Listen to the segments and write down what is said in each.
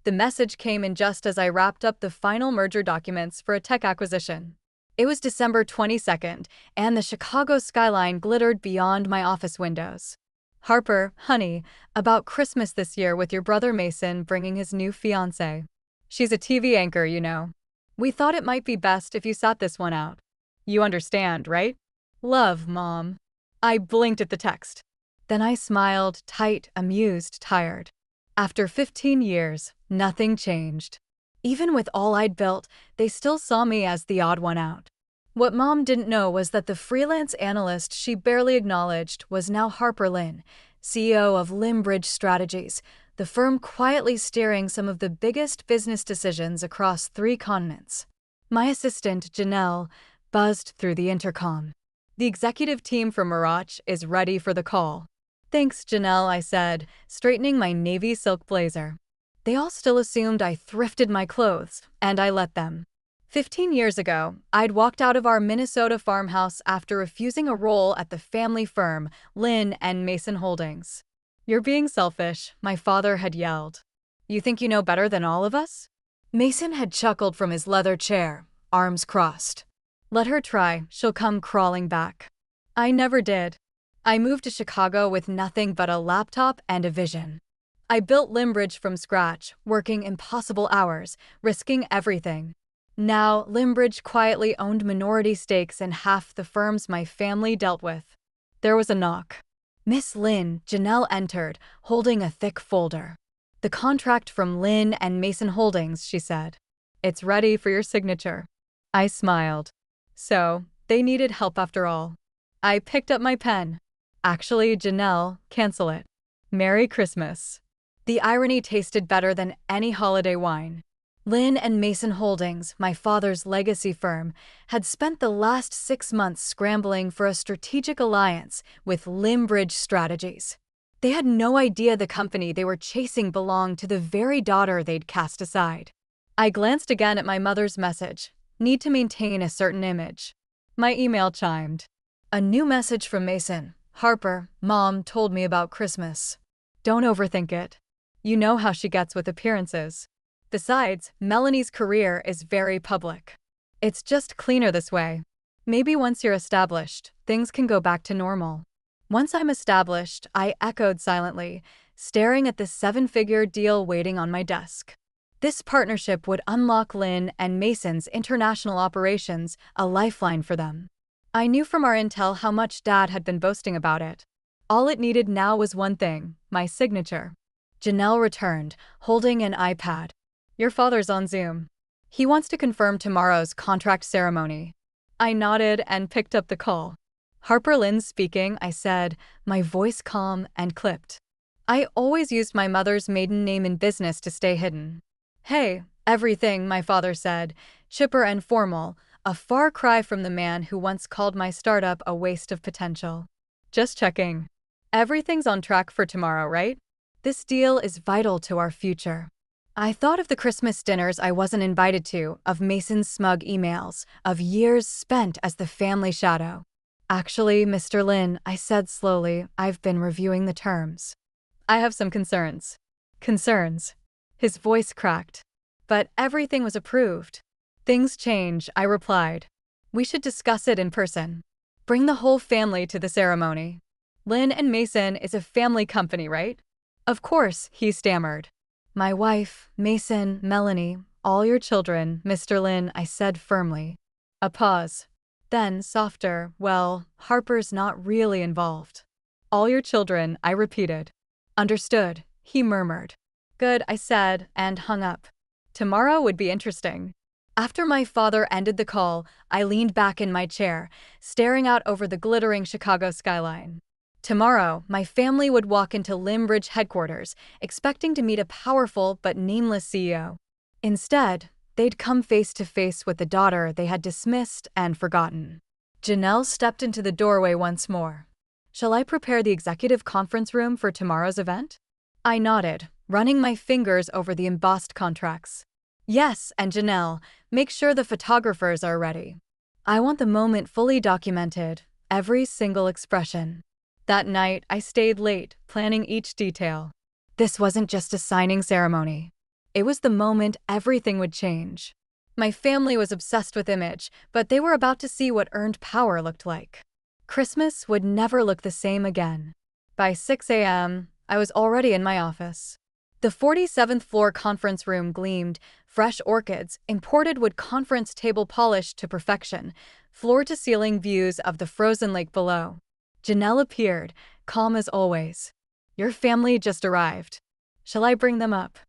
The message came in just as I wrapped up the final merger documents for a tech acquisition. It was December 22nd, and the Chicago skyline glittered beyond my office windows. Harper, honey, about Christmas this year with your brother Mason bringing his new fiancée. She's a TV anchor, you know. We thought it might be best if you sat this one out. You understand, right? Love, Mom. I blinked at the text. Then I smiled, tight, amused, tired. After 15 years, nothing changed. Even with all I'd built, they still saw me as the odd one out. What Mom didn't know was that the freelance analyst she barely acknowledged was now Harper Lynn, CEO of Limbridge Strategies, the firm quietly steering some of the biggest business decisions across 3 continents. My assistant, Janelle, buzzed through the intercom. The executive team from Mirach is ready for the call. Thanks, Janelle, I said, straightening my navy silk blazer. They all still assumed I thrifted my clothes, and I let them. 15 years ago, I'd walked out of our Minnesota farmhouse after refusing a role at the family firm, Lynn and Mason Holdings. You're being selfish, my father had yelled. You think you know better than all of us? Mason had chuckled from his leather chair, arms crossed. Let her try, she'll come crawling back. I never did. I moved to Chicago with nothing but a laptop and a vision. I built Limbridge from scratch, working impossible hours, risking everything. Now, Limbridge quietly owned minority stakes in half the firms my family dealt with. There was a knock. Miss Lynn, Janelle entered, holding a thick folder. The contract from Lynn and Mason Holdings, she said. It's ready for your signature. I smiled. So, they needed help after all. I picked up my pen. Actually, Janelle, cancel it. Merry Christmas. The irony tasted better than any holiday wine. Lynn and Mason Holdings, my father's legacy firm, had spent the last 6 months scrambling for a strategic alliance with Limbridge Strategies. They had no idea the company they were chasing belonged to the very daughter they'd cast aside. I glanced again at my mother's message. Need to maintain a certain image. My email chimed. A new message from Mason. Harper, Mom told me about Christmas. Don't overthink it. You know how she gets with appearances. Besides, Melanie's career is very public. It's just cleaner this way. Maybe once you're established, things can go back to normal. Once I'm established, I echoed silently, staring at the 7-figure deal waiting on my desk. This partnership would unlock Lynn and Mason's international operations, a lifeline for them. I knew from our intel how much Dad had been boasting about it. All it needed now was one thing, my signature. Janelle returned, holding an iPad. Your father's on Zoom. He wants to confirm tomorrow's contract ceremony. I nodded and picked up the call. Harper Lynn speaking, I said, my voice calm and clipped. I always used my mother's maiden name in business to stay hidden. Hey, everything, my father said, chipper and formal, a far cry from the man who once called my startup a waste of potential. Just checking. Everything's on track for tomorrow, right? This deal is vital to our future. I thought of the Christmas dinners I wasn't invited to, of Mason's smug emails, of years spent as the family shadow. Actually, Mr. Lynn, I said slowly, I've been reviewing the terms. I have some concerns. Concerns? His voice cracked. But everything was approved. Things change, I replied. We should discuss it in person. Bring the whole family to the ceremony. Lynn and Mason is a family company, right? Of course, he stammered. My wife, Mason, Melanie, all your children, Mr. Lynn, I said firmly. A pause. Then, softer, well, Harper's not really involved. All your children, I repeated. Understood, he murmured. Good, I said, and hung up. Tomorrow would be interesting. After my father ended the call, I leaned back in my chair, staring out over the glittering Chicago skyline. Tomorrow, my family would walk into Limbridge headquarters, expecting to meet a powerful but nameless CEO. Instead, they'd come face to face with the daughter they had dismissed and forgotten. Janelle stepped into the doorway once more. Shall I prepare the executive conference room for tomorrow's event? I nodded, running my fingers over the embossed contracts. Yes, and Janelle, make sure the photographers are ready. I want the moment fully documented, every single expression. That night, I stayed late, planning each detail. This wasn't just a signing ceremony. It was the moment everything would change. My family was obsessed with image, but they were about to see what earned power looked like. Christmas would never look the same again. By 6 a.m., I was already in my office. The 47th floor conference room gleamed, fresh orchids, imported wood conference table polished to perfection, floor-to-ceiling views of the frozen lake below. Janelle appeared, calm as always. "Your family just arrived. Shall I bring them up?"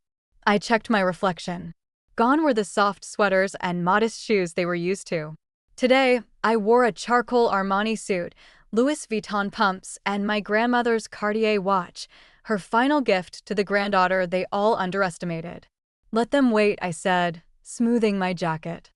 I checked my reflection. Gone were the soft sweaters and modest shoes they were used to. Today, I wore a charcoal Armani suit, Louis Vuitton pumps, and my grandmother's Cartier watch, her final gift to the granddaughter they all underestimated. "Let them wait," I said, smoothing my jacket.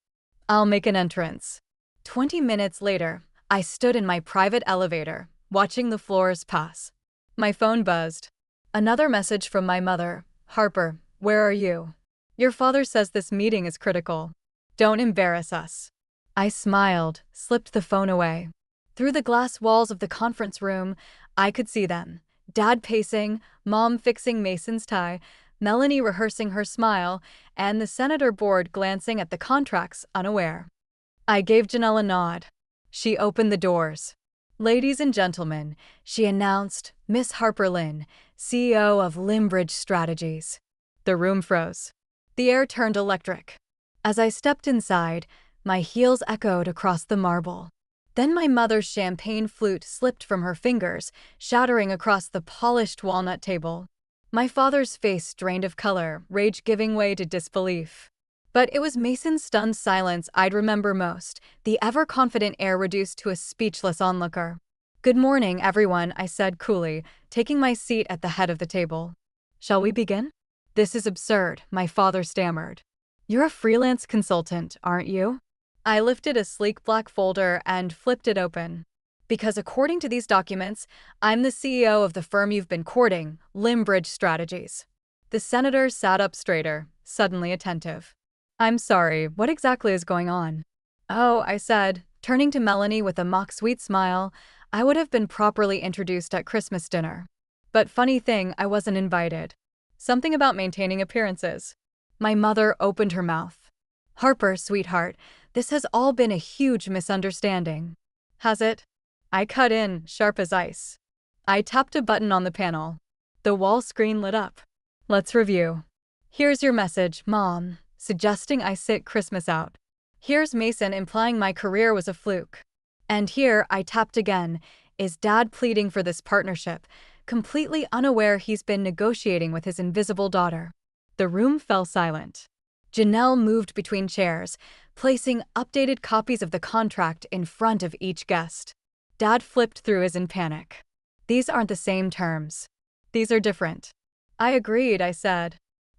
"I'll make an entrance." 20 minutes later, I stood in my private elevator, watching the floors pass. My phone buzzed. Another message from my mother. "Harper, where are you? Your father says this meeting is critical. Don't embarrass us." I smiled, slipped the phone away. Through the glass walls of the conference room, I could see them. Dad pacing, Mom fixing Mason's tie, Melanie rehearsing her smile, and the senator board glancing at the contracts, unaware. I gave Janelle a nod. She opened the doors. "Ladies and gentlemen," she announced, "Miss Harper Lynn, CEO of Limbridge Strategies." The room froze. The air turned electric. As I stepped inside, my heels echoed across the marble. Then my mother's champagne flute slipped from her fingers, shattering across the polished walnut table. My father's face drained of color, rage giving way to disbelief. But it was Mason's stunned silence I'd remember most, the ever-confident air reduced to a speechless onlooker. "Good morning, everyone," I said coolly, taking my seat at the head of the table. "Shall we begin?" "This is absurd," my father stammered. "You're a freelance consultant, aren't you?" I lifted a sleek black folder and flipped it open. "Because according to these documents, I'm the CEO of the firm you've been courting, Limbridge Strategies." The senator sat up straighter, suddenly attentive. "I'm sorry, what exactly is going on?" "Oh," I said, turning to Melanie with a mock-sweet smile, "I would have been properly introduced at Christmas dinner. But funny thing, I wasn't invited. Something about maintaining appearances." My mother opened her mouth. "Harper, sweetheart, this has all been a huge misunderstanding." "Has it?" I cut in, sharp as ice. I tapped a button on the panel. The wall screen lit up. "Let's review. Here's your message, Mom, suggesting I sit Christmas out. Here's Mason implying my career was a fluke. And here," I tapped again, "is Dad pleading for this partnership, completely unaware he's been negotiating with his invisible daughter." The room fell silent. Janelle moved between chairs, placing updated copies of the contract in front of each guest. Dad flipped through his in panic. "These aren't the same terms. These are different." "I agreed," I said.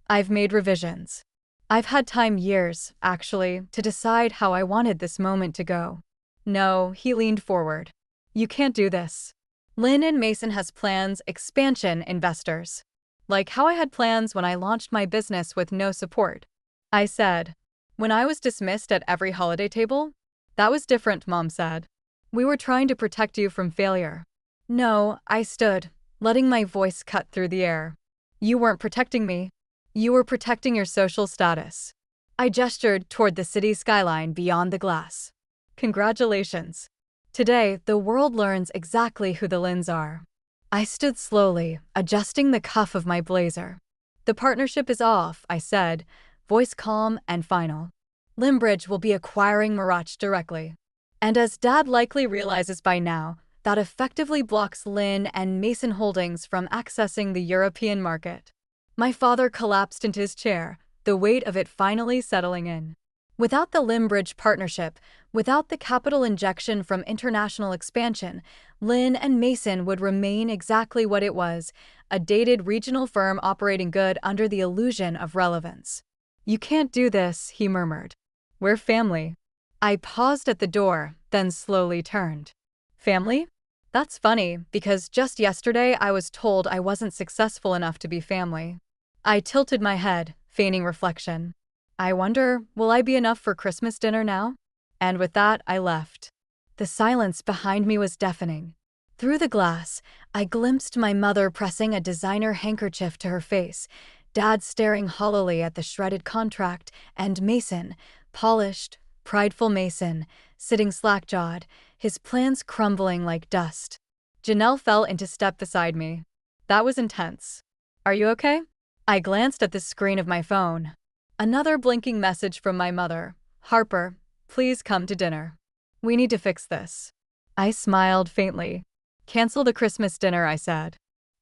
"I've made revisions. I've had time, years, actually, to decide how I wanted this moment to go." "No," he leaned forward. "You can't do this. Lynn and Mason has plans, expansion, investors. Like how I had plans when I launched my business with no support." I said. "When I was dismissed at every holiday table?" "That was different," Mom said. "We were trying to protect you from failure." "No," I stood, letting my voice cut through the air. "You weren't protecting me. You were protecting your social status." I gestured toward the city skyline beyond the glass. "Congratulations. Today, the world learns exactly who the Lynns are." I stood slowly, adjusting the cuff of my blazer. "The partnership is off," I said, voice calm and final. "Limbridge will be acquiring Mirach directly. And as Dad likely realizes by now, that effectively blocks Lynn and Mason Holdings from accessing the European market." My father collapsed into his chair, the weight of it finally settling in. Without the Limbridge partnership, without the capital injection from international expansion, Lynn and Mason would remain exactly what it was, a dated regional firm operating good under the illusion of relevance. "You can't do this," he murmured. "We're family." I paused at the door, then slowly turned. "Family? That's funny, because just yesterday I was told I wasn't successful enough to be family." I tilted my head, feigning reflection. "I wonder, will I be enough for Christmas dinner now?" And with that, I left. The silence behind me was deafening. Through the glass, I glimpsed my mother pressing a designer handkerchief to her face, Dad staring hollowly at the shredded contract, and Mason, polished, prideful Mason, sitting slack-jawed, his plans crumbling like dust. Janelle fell into step beside me. That was intense. Are you okay? I glanced at the screen of my phone. Another blinking message from my mother. Harper, please come to dinner. We need to fix this. I smiled faintly. Cancel the Christmas dinner, I said.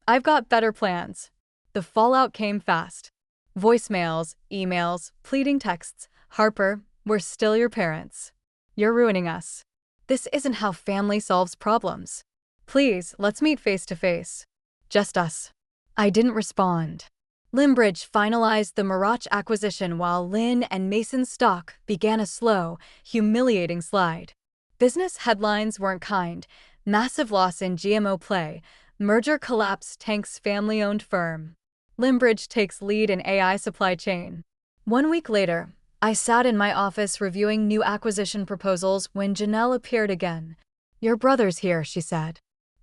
I've got better plans. The fallout came fast. Voicemails, emails, pleading texts. Harper, we're still your parents. You're ruining us. This isn't how family solves problems. Please, let's meet face to face. Just us. I didn't respond. Limbridge finalized the Mirach acquisition while Lynn and Mason's stock began a slow, humiliating slide. Business headlines weren't kind. Massive loss in GMO play. Merger collapse tanks family-owned firm. Limbridge takes lead in AI supply chain. 1 week later, I sat in my office reviewing new acquisition proposals when Janelle appeared again. Your brother's here, she said.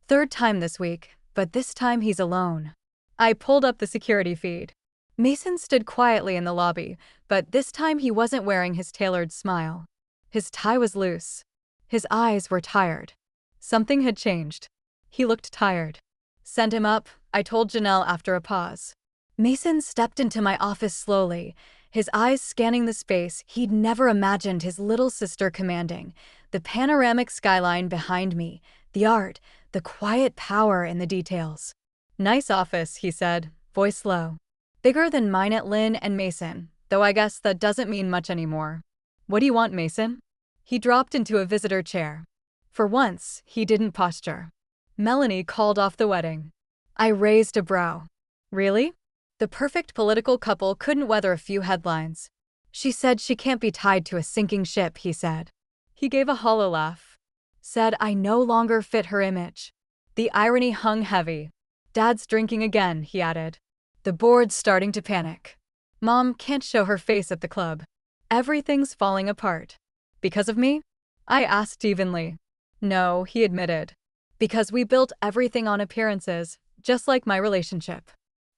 Third time this week, but this time he's alone. I pulled up the security feed. Mason stood quietly in the lobby, but this time he wasn't wearing his tailored smile. His tie was loose. His eyes were tired. Something had changed. He looked tired. Send him up, I told Janelle after a pause. Mason stepped into my office slowly, his eyes scanning the space he'd never imagined his little sister commanding, the panoramic skyline behind me, the art, the quiet power in the details. Nice office, he said, voice low. Bigger than mine at Lynn and Mason, though I guess that doesn't mean much anymore. What do you want, Mason? He dropped into a visitor chair. For once, he didn't posture. Melanie called off the wedding. I raised a brow. Really? The perfect political couple couldn't weather a few headlines. She said she can't be tied to a sinking ship, he said. He gave a hollow laugh. Said I no longer fit her image. The irony hung heavy. Dad's drinking again, he added. The board's starting to panic. Mom can't show her face at the club. Everything's falling apart. Because of me? I asked evenly. No, he admitted. Because we built everything on appearances, just like my relationship.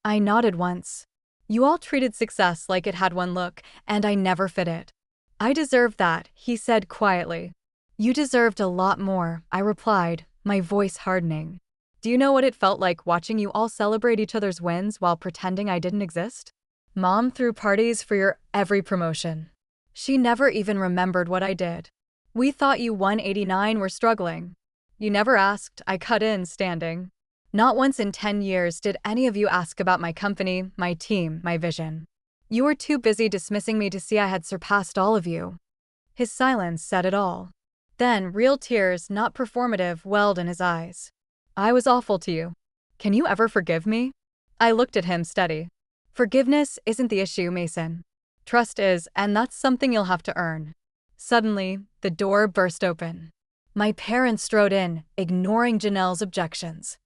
I nodded once. You all treated success like it had one look, and I never fit it. I deserved that, he said quietly. You deserved a lot more, I replied, my voice hardening. Do you know what it felt like watching you all celebrate each other's wins while pretending I didn't exist? Mom threw parties for your every promotion. She never even remembered what I did. We thought you 189 were struggling. You never asked, I cut in standing. Not once in 10 years did any of you ask about my company, my team, my vision. You were too busy dismissing me to see I had surpassed all of you. His silence said it all. Then, real tears, not performative, welled in his eyes. I was awful to you. Can you ever forgive me? I looked at him steady. Forgiveness isn't the issue, Mason. Trust is, and that's something you'll have to earn. Suddenly, the door burst open. My parents strode in, ignoring Janelle's objections.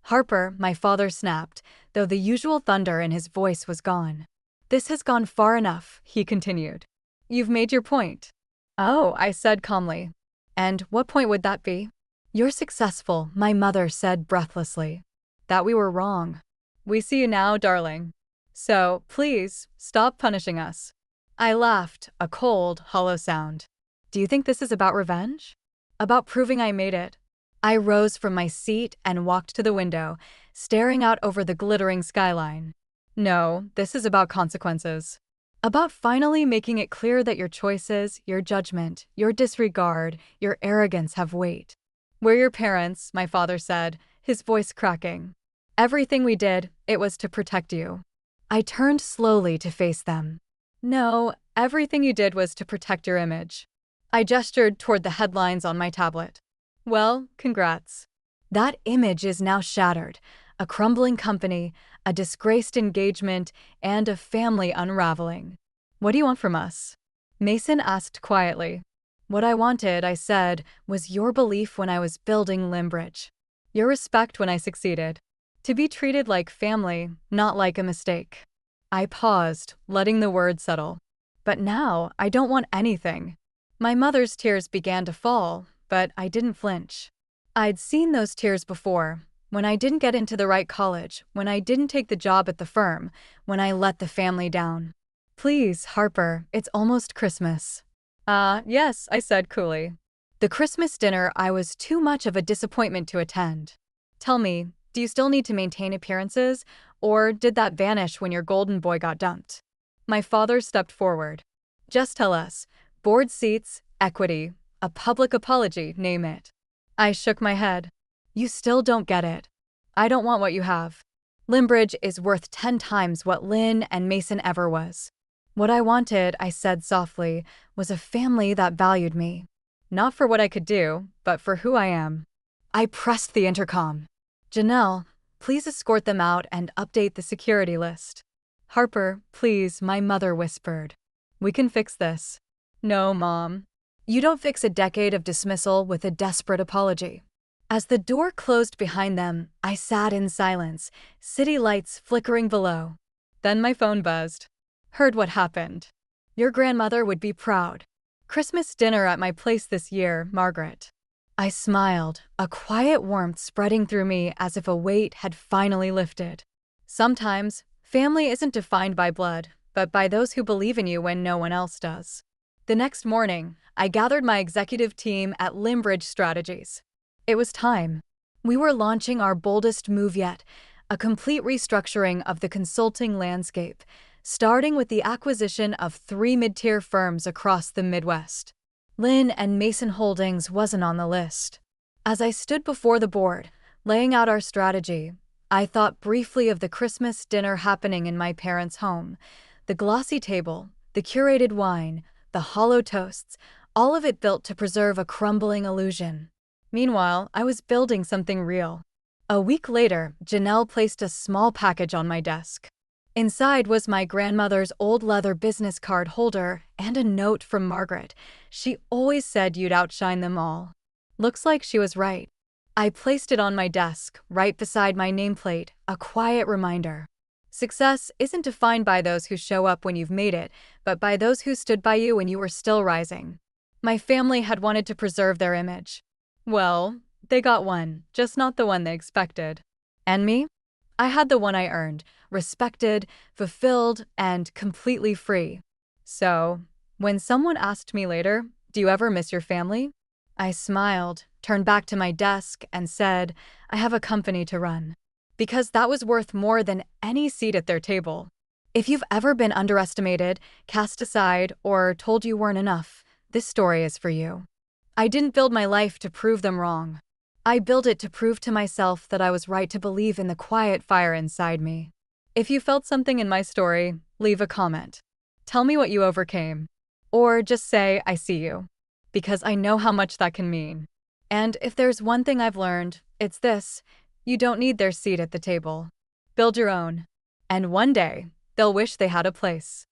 Harper, my father snapped, though the usual thunder in his voice was gone. This has gone far enough, he continued. You've made your point. Oh, I said calmly. And what point would that be? You're successful, my mother said breathlessly. That we were wrong. We see you now, darling. So, please, stop punishing us. I laughed, a cold, hollow sound. Do you think this is about revenge? About proving I made it? I rose from my seat and walked to the window, staring out over the glittering skyline. No, this is about consequences. About finally making it clear that your choices, your judgment, your disregard, your arrogance have weight. We're your parents, my father said, his voice cracking. Everything we did, it was to protect you. I turned slowly to face them. No, everything you did was to protect your image. I gestured toward the headlines on my tablet. Well, congrats. That image is now shattered. A crumbling company, a disgraced engagement, and a family unraveling. What do you want from us? Mason asked quietly. What I wanted, I said, was your belief when I was building Limbridge. Your respect when I succeeded. To be treated like family, not like a mistake. I paused, letting the words settle. But now, I don't want anything. My mother's tears began to fall, but I didn't flinch. I'd seen those tears before, When I didn't get into the right college, when I didn't take the job at the firm, when I let the family down. Please, Harper, it's almost Christmas. Yes, I said coolly. The Christmas dinner I was too much of a disappointment to attend. Tell me, do you still need to maintain appearances, or did that vanish when your golden boy got dumped? My father stepped forward. Just tell us. Board seats, equity, a public apology, name it. I shook my head. You still don't get it. I don't want what you have. Limbridge is worth 10 times what Lynn and Mason ever was. What I wanted, I said softly, was a family that valued me. Not for what I could do, but for who I am. I pressed the intercom. Janelle, please escort them out and update the security list. Harper, please, my mother whispered. We can fix this. No, Mom. You don't fix a decade of dismissal with a desperate apology. As the door closed behind them, I sat in silence, city lights flickering below. Then my phone buzzed. Heard what happened. Your grandmother would be proud. Christmas dinner at my place this year, Margaret. I smiled, a quiet warmth spreading through me as if a weight had finally lifted. Sometimes, family isn't defined by blood, but by those who believe in you when no one else does. The next morning, I gathered my executive team at Limbridge Strategies. It was time. We were launching our boldest move yet, a complete restructuring of the consulting landscape, starting with the acquisition of 3 mid-tier firms across the Midwest. Lynn and Mason Holdings wasn't on the list. As I stood before the board, laying out our strategy, I thought briefly of the Christmas dinner happening in my parents' home. The glossy table, the curated wine, the hollow toasts, all of it built to preserve a crumbling illusion. Meanwhile, I was building something real. A week later, Janelle placed a small package on my desk. Inside was my grandmother's old leather business card holder and a note from Margaret. She always said you'd outshine them all. Looks like she was right. I placed it on my desk, right beside my nameplate, a quiet reminder. Success isn't defined by those who show up when you've made it, but by those who stood by you when you were still rising. My family had wanted to preserve their image. Well, they got one, just not the one they expected. And me? I had the one I earned, respected, fulfilled, and completely free. So, when someone asked me later, "Do you ever miss your family?" I smiled, turned back to my desk, and said, "I have a company to run." Because that was worth more than any seat at their table. If you've ever been underestimated, cast aside, or told you weren't enough, this story is for you. I didn't build my life to prove them wrong. I built it to prove to myself that I was right to believe in the quiet fire inside me. If you felt something in my story, leave a comment. Tell me what you overcame. Or just say, "I see you." Because I know how much that can mean. And if there's one thing I've learned, it's this: you don't need their seat at the table. Build your own. And one day, they'll wish they had a place.